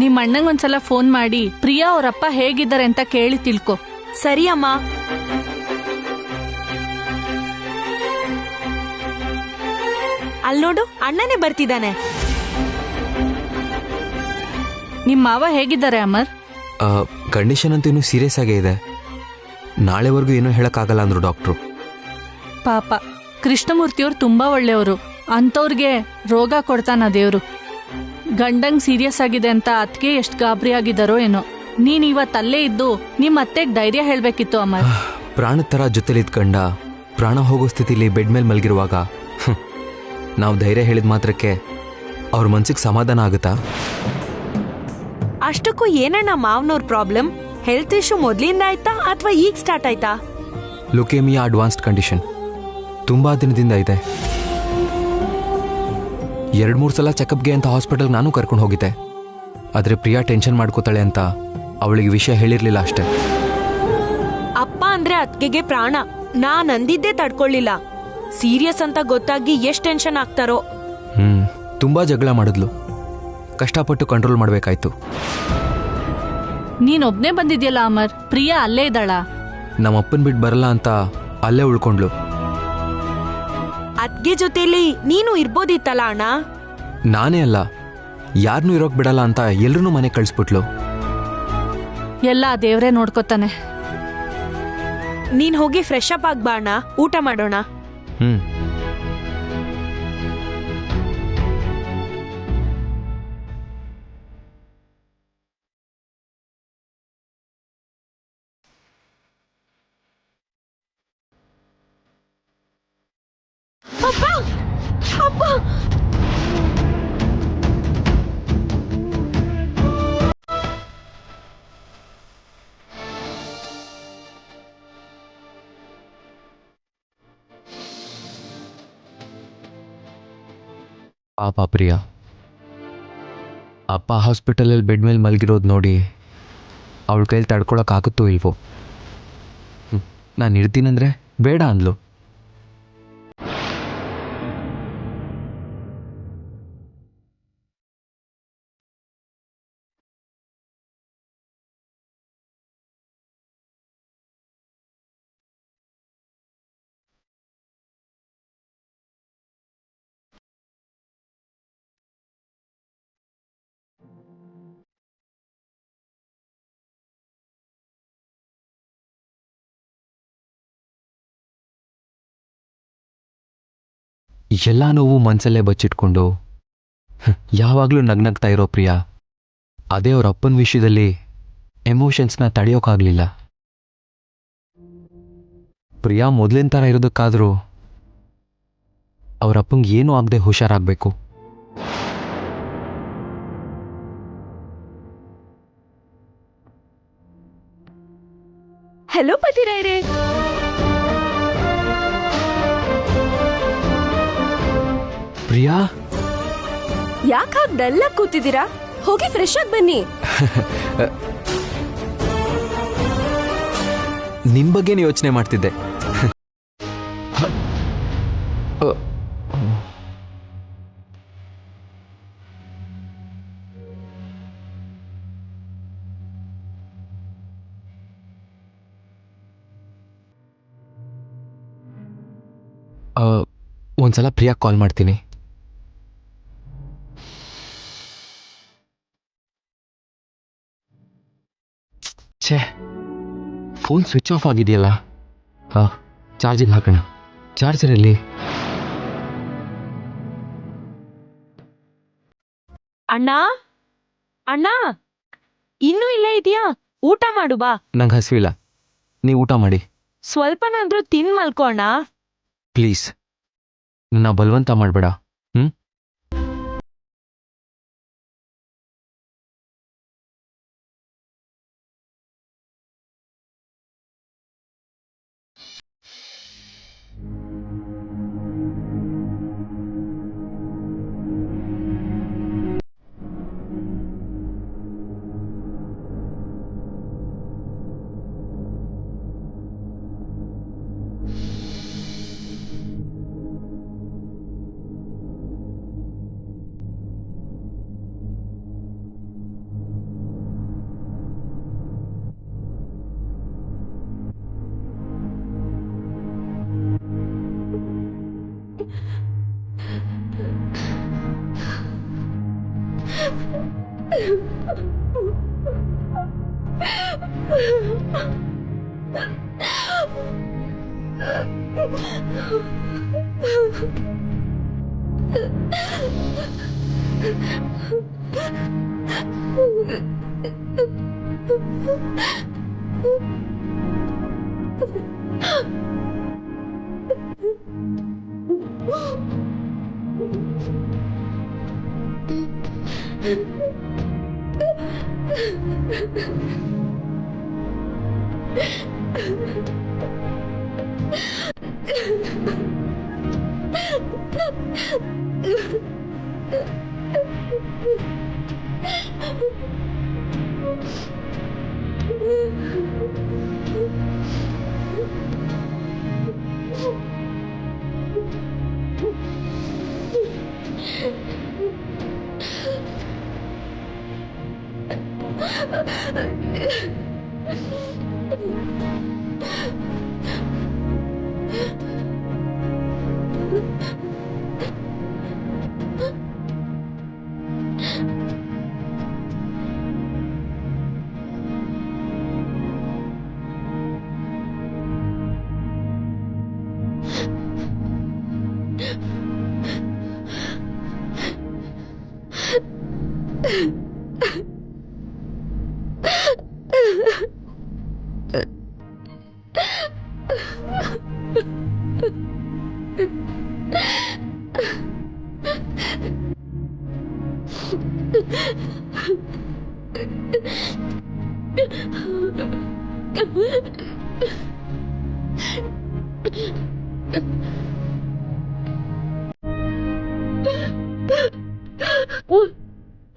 ನಿಮ್ ಅಣ್ಣಂಗೊಂದ್ಸಲ ಫೋನ್ ಮಾಡಿ ಪ್ರಿಯಾ ಅವರಪ್ಪ ಹೇಗಿದ್ದಾರೆ ಅಂತ ಕೇಳಿ ತಿಳ್ಕೊ. ಸರಿ ಅಮ್ಮ. ಅಲ್ನೋಡು, ಅಣ್ಣನೇ ಬರ್ತಿದ್ದಾನೆ. ನಿಮ್ ಮಾವ ಹೇಗಿದ್ದಾರೆ ಅಮರ್? ಕಂಡೀಷನ್ ಅಂತೂ ಇನ್ನೂ ಸೀರಿಯಸ್ ಆಗೇ ಇದೆ. ನಾಳೆವರೆಗೂ ಏನೂ ಹೇಳಕ್ಕಾಗಲ್ಲ ಅಂದ್ರು ಡಾಕ್ಟ್ರು. ಪಾಪ ಕೃಷ್ಣಮೂರ್ತಿಯವ್ರು ತುಂಬಾ ಒಳ್ಳೆಯವರು. ಅಂಥವ್ರಿಗೆ ರೋಗ ಕೊಡ್ತಾನ ದೇವ್ರು. ಗಂಡಂಗ್ ಸೀರಿಯಸ್ ಆಗಿದೆ ಅಂತ ಅತ್ಗೆ ಎಷ್ಟು ಗಾಬರಿ ಆಗಿದಾರೋ ಏನೋ. ನೀನ್ ಇವತ್ತಲ್ಲೇ ಇದ್ದು ನಿಮ್ ಅತ್ತೆಗ್ ಧೈರ್ಯ ಹೇಳ್ಬೇಕಿತ್ತು ಅಮರ್. ಪ್ರಾಣದ ಥರ ಜೊತೆಲಿ ಇದ್ಕಂಡ ಪ್ರಾಣ ಹೋಗೋ ಸ್ಥಿತಿಲಿ ಬೆಡ್ ಮೇಲೆ ಮಲಗಿರುವಾಗ ನಾವು ಧೈರ್ಯ ಹೇಳಿದ ಮಾತ್ರಕ್ಕೆ ಅವ್ರ ಮನ್ಸಿಗೆ ಸಮಾಧಾನ ಆಗುತ್ತಾ? ಅಷ್ಟಕ್ಕೂ ಏನಣ್ಣ ಮಾವನವ್ರ ಪ್ರಾಬ್ಲಮ್? ಹೆಲ್ತ್ ಇಶ್ಯೂ ಮೊದ್ಲಿಂದ ಆಯ್ತಾ ಅಥವಾ ಈಗ ಸ್ಟಾರ್ಟ್ ಆಯ್ತಾ? Leukaemia advanced condition. ತುಂಬಾ ದಿನದಿಂದ ಇದೆ. 2-3 ಸಲ ಚೆಕಪ್ಗೆ ಅಂತ ಹಾಸ್ಪಿಟಲ್ಗೆ ನಾನು ಕರ್ಕೊಂಡು ಹೋಗಿದ್ದೆ. ಆದರೆ ಪ್ರಿಯಾ ಟೆನ್ಷನ್ ಮಾಡ್ಕೋತಾಳೆ ಅಂತ ಅವಳಿಗೆ ವಿಷಯ ಹೇಳಿರ್ಲಿಲ್ಲ ಅಷ್ಟೇ. ಅಪ್ಪ ಅಂದ್ರೆ ಅತ್ಗೆಗೆ ಪ್ರಾಣ. ನಾನ್ ಅಂದಿದ್ದೇ ತಡ್ಕೊಳ್ಳಿಲ್ಲ. ಸೀರಿಯಸ್ ಅಂತ ಗೊತ್ತಾಗಿ ಎಷ್ಟ್ ಟೆನ್ಷನ್ ಆಗ್ತಾರೋ. ತುಂಬಾ ಜಗಳ ಮಾಡಿದ್ಲು. ಕಷ್ಟಪಟ್ಟು ಕಂಟ್ರೋಲ್ ಮಾಡ್ಬೇಕಾಯ್ತು. ನೀನೊಬ್ನೇ ಬಂದಿದ್ಯಲ್ಲ ಅಮರ್, ಪ್ರಿಯಾ ಅಲ್ಲೇ ಇದ್ದಾಳ? ನಮ್ಮಪ್ಪನ್ ಬಿಟ್ಟು ಬರಲ್ಲ ಅಂತ ಅಲ್ಲೇ ಉಳ್ಕೊಂಡ್ಲು. ಅತ್ಗೆ ಜೊತೆಲಿ ನೀನು ಇರ್ಬೋದಿತ್ತಲ್ಲ ಅಣ್ಣ? ನಾನೇ ಅಲ್ಲ, ಯಾರನ್ನೂ ಇರೋಕ್ ಬಿಡಲ್ಲ ಅಂತ ಎಲ್ರೂ ಮನೆ ಕಳಿಸ್ಬಿಟ್ಲು. ಎಲ್ಲ ದೇವ್ರೇ ನೋಡ್ಕೊತಾನೆ. ನೀನ್ ಹೋಗಿ ಫ್ರೆಶ್ ಅಪ್ ಆಗ್ಬಾ ಅಣ್ಣ, ಊಟ ಮಾಡೋಣ. ಪಾಪ ಪ್ರಿಯಾ. ಅಪ್ಪ ಹಾಸ್ಪಿಟಲಲ್ಲಿ ಬೆಡ್ ಮೇಲೆ ಮಲಗಿರೋದು ನೋಡಿ ಅವಳ ಕೈಲಿ ತಡ್ಕೊಳಕ್ಕಾಗುತ್ತೋ ಇಲ್ವೋ. ನಾನು ಇರ್ತೀನಂದ್ರೆ ಬೇಡ ಅಂದ್ಲು. ಎಲ್ಲ ನೋವು ಮನಸ್ಸಲ್ಲೇ ಬಚ್ಚಿಟ್ಕೊಂಡು ಯಾವಾಗಲೂ ನಗ್ನಗ್ತಾ ಇರೋ ಪ್ರಿಯಾ ಅದೇ ಅವ್ರ ಅಪ್ಪನ ವಿಷಯದಲ್ಲಿ ಎಮೋಷನ್ಸ್ನ ತಡೆಯೋಕ್ಕಾಗಲಿಲ್ಲ. ಪ್ರಿಯಾ ಮೊದಲಿನ ಥರ ಇರೋದಕ್ಕಾದರೂ ಅವ್ರ ಅಪ್ಪಂಗೆ ಏನೂ ಆಗದೆ ಹುಷಾರಾಗಬೇಕು. ಹೆಲೋ ಪತಿರಾಯ್ರೆ. ಪ್ರಿಯಾ, ಯಾಕಾಗ್ದೆಲ್ಲ ಕೂತಿದ್ದೀರಾ? ಹೋಗಿ ಫ್ರೆಶ್ ಆಗಿ ಬನ್ನಿ. ನಿಮ್ ಬಗ್ಗೆನೇ ಯೋಚನೆ ಮಾಡ್ತಿದ್ದೆ. ಒಂದ್ಸಲ ಪ್ರಿಯಾ ಕಾಲ್ ಮಾಡ್ತೀನಿ. ಛೇ, ಫೋನ್ ಸ್ವಿಚ್ ಆಫ್ ಆಗಿದೆಯಲ್ಲ. ಚಾರ್ಜಿಗೆ ಹಾಕೋಣ. ಚಾರ್ಜರಲ್ಲಿ ಅಣ್ಣ ಅಣ್ಣ, ಇನ್ನೂ ಇಲ್ಲೇ ಇದೆಯಾ? ಊಟ ಮಾಡು ಬಾ. ನಂಗೆ ಹಸಿವಿಲ್ಲ, ನೀವು ಊಟ ಮಾಡಿ. ಸ್ವಲ್ಪನಾದ್ರೂ ತಿನ್ ಮಲ್ಕೋಣ. ಪ್ಲೀಸ್, ನನ್ನ ಬಲವಂತ ಮಾಡಬೇಡ.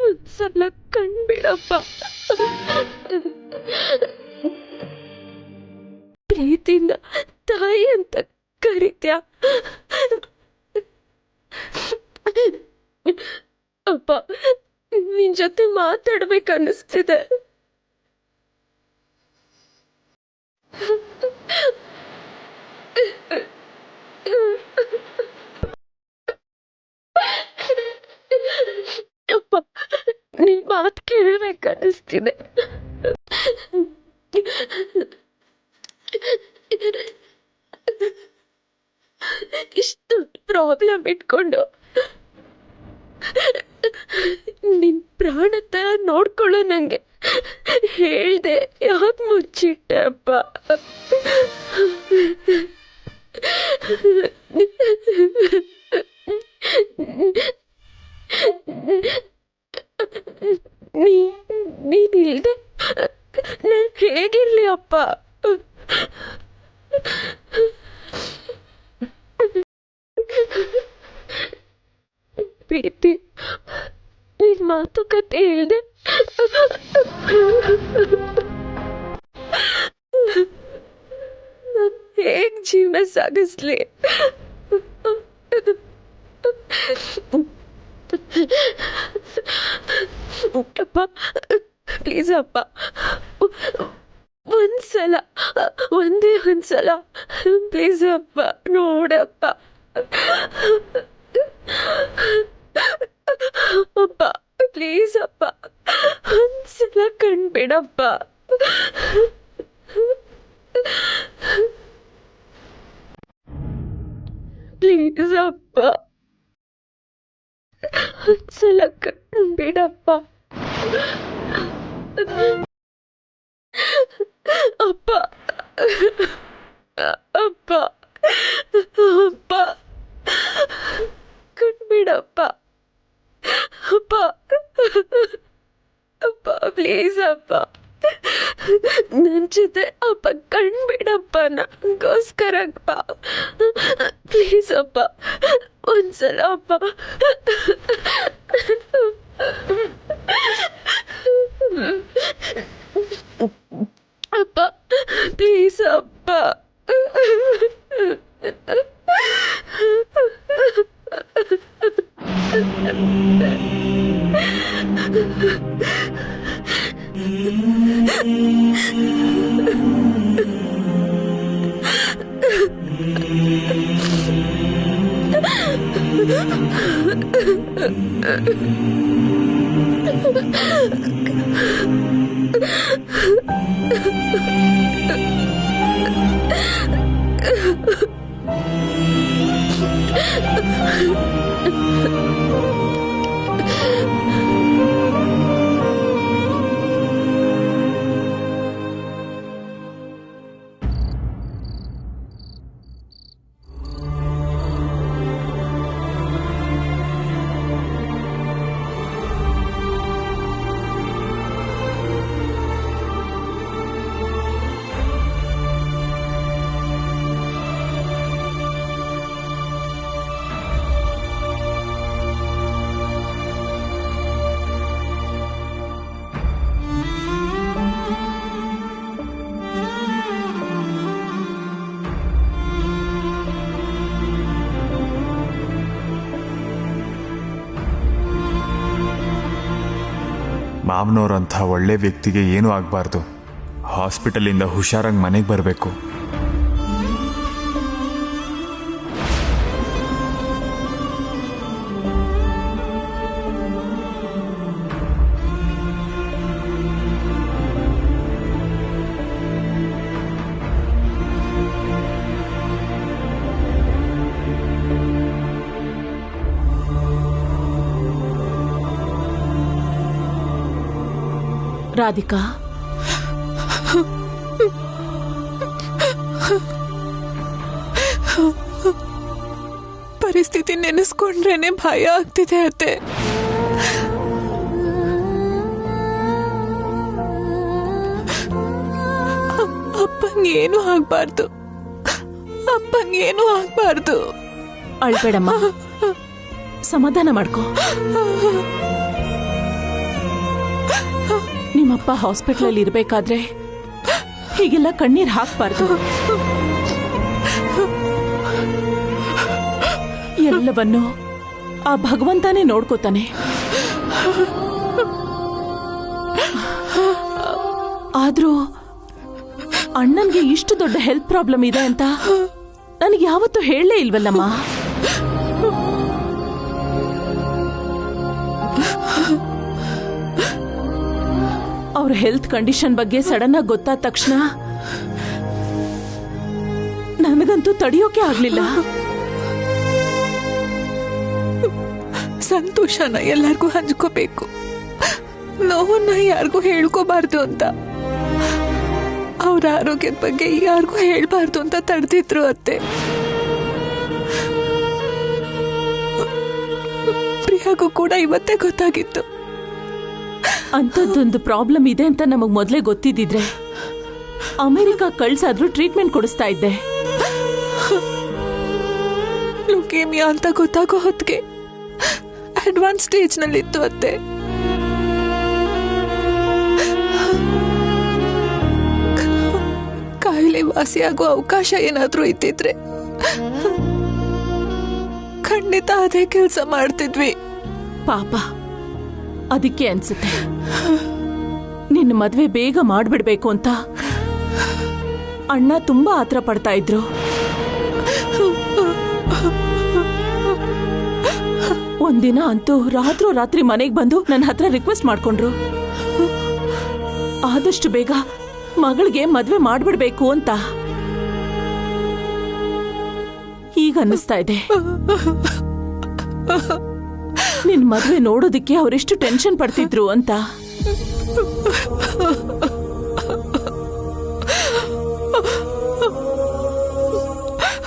ಒಂದ್ಸಲ ಕಣ್ಬಿಡಪ್ಪ. ಪ್ರೀತಿಯಿಂದ ತಾಯಿ ಅಂತ ಕರಿತ್ಯಾ? ಅಪ್ಪ, ನಿನ್ ಜೊತೆ ಮಾತಾಡ್ಬೇಕನ್ನಿಸ್ತಿದೆ. ಅಪ್ಪ, ನಿನ್ ಮಾತು ಕೇಳಬೇಕನ್ನಿಸ್ತಿದೆ. ಇಷ್ಟು ಪ್ರಾಬ್ಲಮ್ ಇಟ್ಕೊಂಡು ನಿನ್ ಪ್ರಾಣ ತರ ನೋಡ್ಕೊಳ್ಳೋ ನಂಗೆ ಹೇಳ್ದೆ ಯಾಕೆ ಮುಚ್ಚಿಟ್ಟೆ ಅಪ್ಪ? ನೀನಿಲ್ದೆ ನಾನು ಹೇಗಿರ್ಲಿ ಅಪ್ಪ? ಪ್ರೀತಿ, ನಿನ್ ಮಾತುಕತೆ ಹೇಳ್ದೆ ನಾನು ಹೇಗ್ ಜೀವನ ಸಾಗಿಸ್ಲಿ? ಅಪ್ಪ, ಪ್ಲೀಸ್ ಅಪ್ಪ, ಒಂದ್ಸಲ, ಒಂದೇ ಒಂದ್ಸಲ ಪ್ಲೀಸ್ ಅಪ್ಪ, ನೋಡಪ್ಪ. ಅಪ್ಪ, ಪ್ಲೀಸ್ ಅಪ್ಪ, ಒಂದ್ಸಲ ಕಣ್ಬಿಡಪ್ಪ. ಪ್ಲೀಸ್ ಅಪ್ಪ, ಒಂದ್ಸಲ ಕಣ್ಬಿಡಪ್ಪ. ಅಪ್ಪ, ಅಪ್ಪ, ಅಪ್ಪ, ಕಣ್ಬಿಡಪ್ಪ. ಅಪ್ಪ, ಅಪ್ಪ, ಪ್ಲೀಸ್ ಅಪ್ಪ, ನನ್ ಜೊತೆ ಅಪ್ಪ ಕಣ್ಬಿಡಪ್ಪ. ನಂಗೋಸ್ಕರ ಅಪ್ಪ, ಪ್ಲೀಸ್ ಅಪ್ಪ, ಒಂದ್ಸಲ ಅಪ್ಪ. ಅಪ್ಪ, ಪ್ಲೀಸ್ ಅಪ್ಪ. ಮಾವನವ್ರಂಥ ಒಳ್ಳೆ ವ್ಯಕ್ತಿಗೆ ಏನೂ ಆಗಬಾರ್ದು. ಹಾಸ್ಪಿಟಲಿಂದ ಹುಷಾರಾಗಿ ಮನೆಗೆ ಬರಬೇಕು. ರಾಧಿಕಾ, ಪರಿಸ್ಥಿತಿ ನೆನೆಸ್ಕೊಂಡ್ರೇನೆ ಭಯ ಆಗ್ತಿದೆ ಅತ್ತೆ. ಅಪ್ಪಂಗೇನು ಆಗ್ಬಾರ್ದು, ಅಪ್ಪಂಗೇನು ಆಗ್ಬಾರ್ದು. ಅಳ್ಬೇಡಮ್ಮ, ಸಮಾಧಾನ ಮಾಡ್ಕೋ. ನಿಮ್ಮಪ್ಪ ಹಾಸ್ಪಿಟಲ್ ಇರ್ಬೇಕಾದ್ರೆ ಹೀಗೆಲ್ಲ ಕಣ್ಣೀರ್ ಹಾಕ್ಬಾರ್ದು. ಎಲ್ಲವನ್ನು ಆ ಭಗವಂತನೇ ನೋಡ್ಕೋತಾನೆ. ಆದ್ರೂ ಅಣ್ಣನ್ಗೆ ಇಷ್ಟು ದೊಡ್ಡ ಹೆಲ್ತ್ ಪ್ರಾಬ್ಲಮ್ ಇದೆ ಅಂತ ನನಗೆ ಯಾವತ್ತೂ ಹೇಳಲೇ ಇಲ್ವಲ್ಲಮ್ಮ. ಅವ್ರ ಹೆಲ್ತ್ ಕಂಡೀಷನ್ ಬಗ್ಗೆ ಸಡನ್ ಆಗಿ ಗೊತ್ತಾದ ತಕ್ಷಣ ನನಗಂತೂ ತಡೆಯೋಕೆ ಆಗ್ಲಿಲ್ಲ. ಸಂತೋಷನ ಎಲ್ಲರಿಗೂ ಹಂಚ್ಕೋಬೇಕು, ನೋವನ್ನ ಯಾರಿಗೂ ಹೇಳ್ಕೋಬಾರ್ದು ಅಂತ. ಅವ್ರ ಆರೋಗ್ಯದ ಬಗ್ಗೆ ಯಾರಿಗೂ ಹೇಳ್ಬಾರ್ದು ಅಂತ ತಡೆದಿದ್ರು ಅತ್ತೆ. ಪ್ರಿಯಾಗೂ ಕೂಡ ಇವತ್ತೇ ಗೊತ್ತಾಗಿತ್ತು. ಅಂಥದ್ದೊಂದು ಪ್ರಾಬ್ಲಮ್ ಇದೆ ಅಂತ ನಮಗ್ ಮೊದಲೇ ಗೊತ್ತಿದ್ದಿದ್ರೆ ಅಮೆರಿಕಾ ಕಳ್ಸಾದ್ರೂ ಟ್ರೀಟ್ಮೆಂಟ್ ಕೊಡಿಸ್ತಾ ಇದ್ದೆ. ಲುಕೇಮಿಯಾ ಅಂತ ಗೊತ್ತಾಗೋ ಹೊತ್ತಿಗೆ ಅಡ್ವಾನ್ಸ್ ಸ್ಟೇಜ್ ನಲ್ಲಿತ್ತು ಅತ್ತೆ. ಕಾಯಿಲೆ ವಾಸಿಯಾಗೋ ಅವಕಾಶ ಏನಾದ್ರೂ ಇದ್ದಿದ್ರೆ ಖಂಡಿತ ಅದೇ ಕೆಲಸ ಮಾಡ್ತಿದ್ವಿ. ಪಾಪ, ಅದಕ್ಕೆ ಅನ್ಸುತ್ತೆ ನಿನ್ನ ಮದ್ವೆ ಬೇಗ ಮಾಡ್ಬಿಡ್ಬೇಕು ಅಂತ ಅಣ್ಣ ತುಂಬಾ ಆತರ ಪಡ್ತಾ ಇದ್ರು. ಒಂದಿನ ಅಂತೂ ರಾತ್ರಿ ಮನೆಗೆ ಬಂದು ನನ್ನ ಹತ್ರ ರಿಕ್ವೆಸ್ಟ್ ಮಾಡ್ಕೊಂಡ್ರು, ಆದಷ್ಟು ಬೇಗ ಮಗಳಿಗೆ ಮದ್ವೆ ಮಾಡ್ಬಿಡ್ಬೇಕು ಅಂತ. ಈಗ ಅನ್ನಿಸ್ತಾ ಇದೆ ನಿನ್ ಮದ್ವೆ ನೋಡೋದಿಕ್ಕೆ ಅವರೆಷ್ಟು ಟೆನ್ಷನ್ ಪಡ್ತಿದ್ರು ಅಂತ.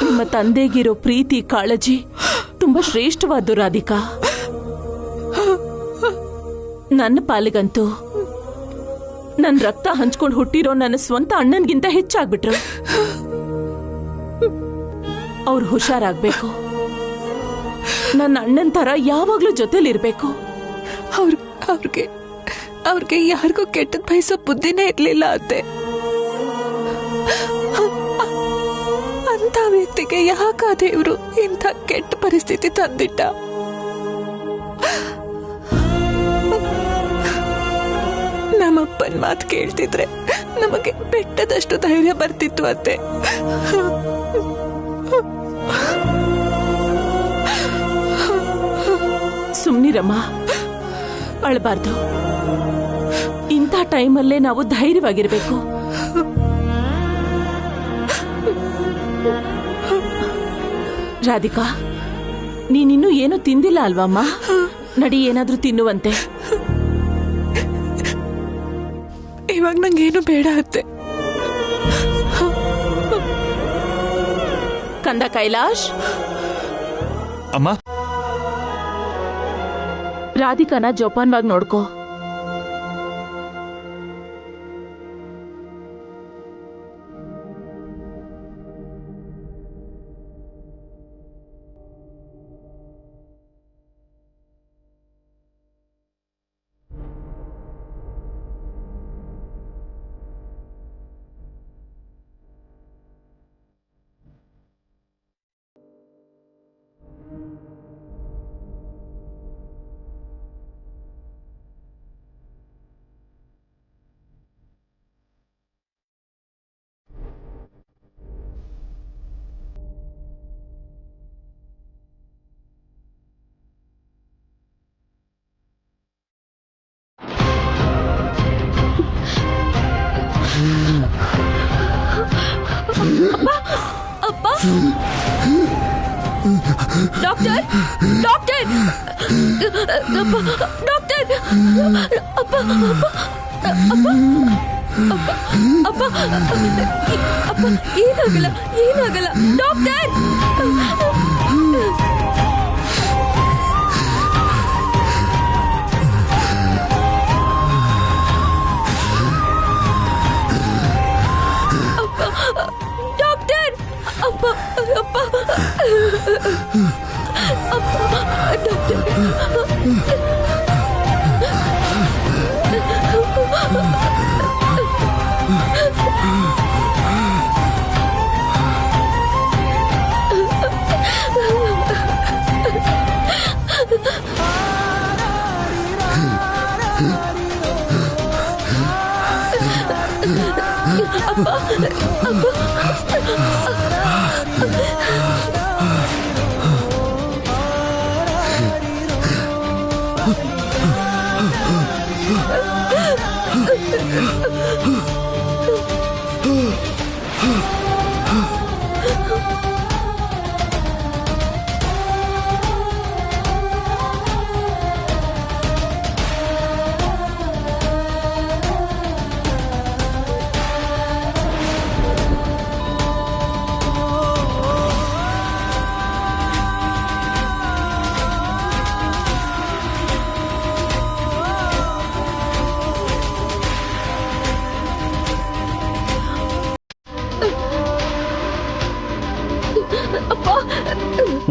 ನಿಮ್ಮ ತಂದೆಗಿರೋ ಪ್ರೀತಿ ಕಾಳಜಿ ತುಂಬಾ ಶ್ರೇಷ್ಠವಾದ್ದು ರಾಧಿಕಾ. ನನ್ನ ಪಾಲಿಗಂತೂ ನನ್ನ ರಕ್ತ ಹಂಚ್ಕೊಂಡು ಹುಟ್ಟಿರೋ ನನ್ನ ಸ್ವಂತ ಅಣ್ಣನ್ಗಿಂತ ಹೆಚ್ಚಾಗ್ಬಿಟ್ರು. ಅವ್ರು ಹುಷಾರಾಗ್ಬೇಕು, ನನ್ನ ಅಣ್ಣನ್ ತರ ಯಾವಾಗ್ಲೂ ಜೊತೆಲಿರ್ಬೇಕು. ಅವ್ರಿಗೆ ಯಾರಿಗೂ ಕೆಟ್ಟದ್ ಬಯಸೋ ಬುದ್ಧಿನೇ ಇರ್ಲಿಲ್ಲ ಅತ್ತೆ. ಅಂತ ವ್ಯಕ್ತಿಗೆ ಯಾಕ ದೇವ್ರು ಇಂಥ ಕೆಟ್ಟ ಪರಿಸ್ಥಿತಿ ತಂದಿಟ್ಟ? ನಮ್ಮಪ್ಪನ್ ಮಾತು ಕೇಳ್ತಿದ್ರೆ ನಮಗೆ ಬೆಟ್ಟದಷ್ಟು ಧೈರ್ಯ ಬರ್ತಿತ್ತು ಅತ್ತೆ. ಸುಮ್ನಿರಮ್ಮ, ಅಳಬಾರ್ದು. ಇಂಥ ಟೈಮಲ್ಲೇ ನಾವು ಧೈರ್ಯವಾಗಿರ್ಬೇಕು. ರಾಧಿಕಾ, ನೀನಿನ್ನೂ ಏನೂ ತಿಂದಿಲ್ಲ ಅಲ್ವಮ್ಮ? ನಡಿ, ಏನಾದ್ರೂ ತಿನ್ನುವಂತೆ. ಇವಾಗ ನಂಗೇನು ಬೇಡ ಅತ್ತೆ. ಕಂದ ಕೈಲಾಶ್, ಅಮ್ಮ, ರಾಧಿಕಾನ ಜೋಪಾನ್ವಾಗಿ ನೋಡ್ಕೋ. ಅಪ್ಪ, ಡಾಕ್ಟರ್, ಡಾಕ್ಟರ್, ಡಾಕ್ಟರ್, ಅಪ್ಪ, ಅಪ್ಪ, ಅಪ್ಪ, ಏನಾಗಲ್ಲ, ಏನಾಗಲ್ಲ, ಡಾಕ್ಟರ್. ಡಾಕ್ಟರ್, ಅಪ್ಪ, ಅಪ್ಪ, ಡಾಕ್ಟರ್.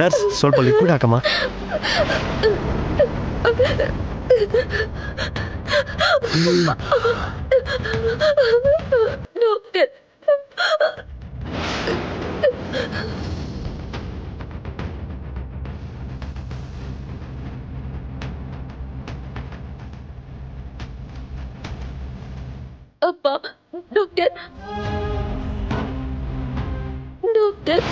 ನರ್ಸ್, ಸ್ವಲ್ಪ ಲಿಕ್ವಿಡ್ ಹಾಕಮ್ಮ. ಡಾಕ್ಟರ್, ಅಪ್ಪ, doctor, doctor.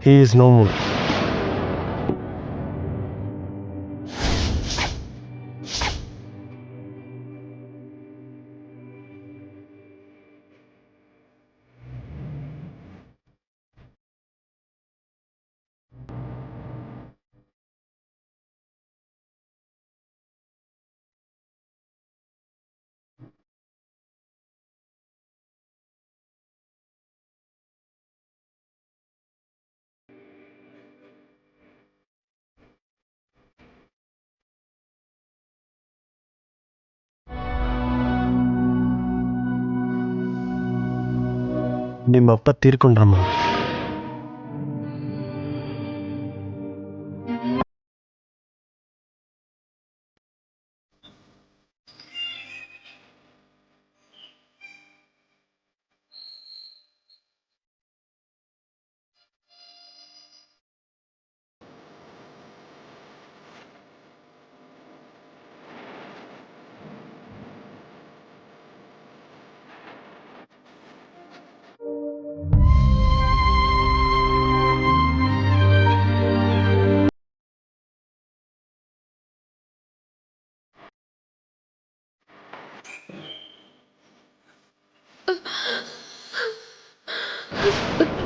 He is no more. ನಿಮ್ಮಪ್ಪ ತೀರ್ಕೊಂಡ್ರಮ್ಮ. ಅಪ್ಪ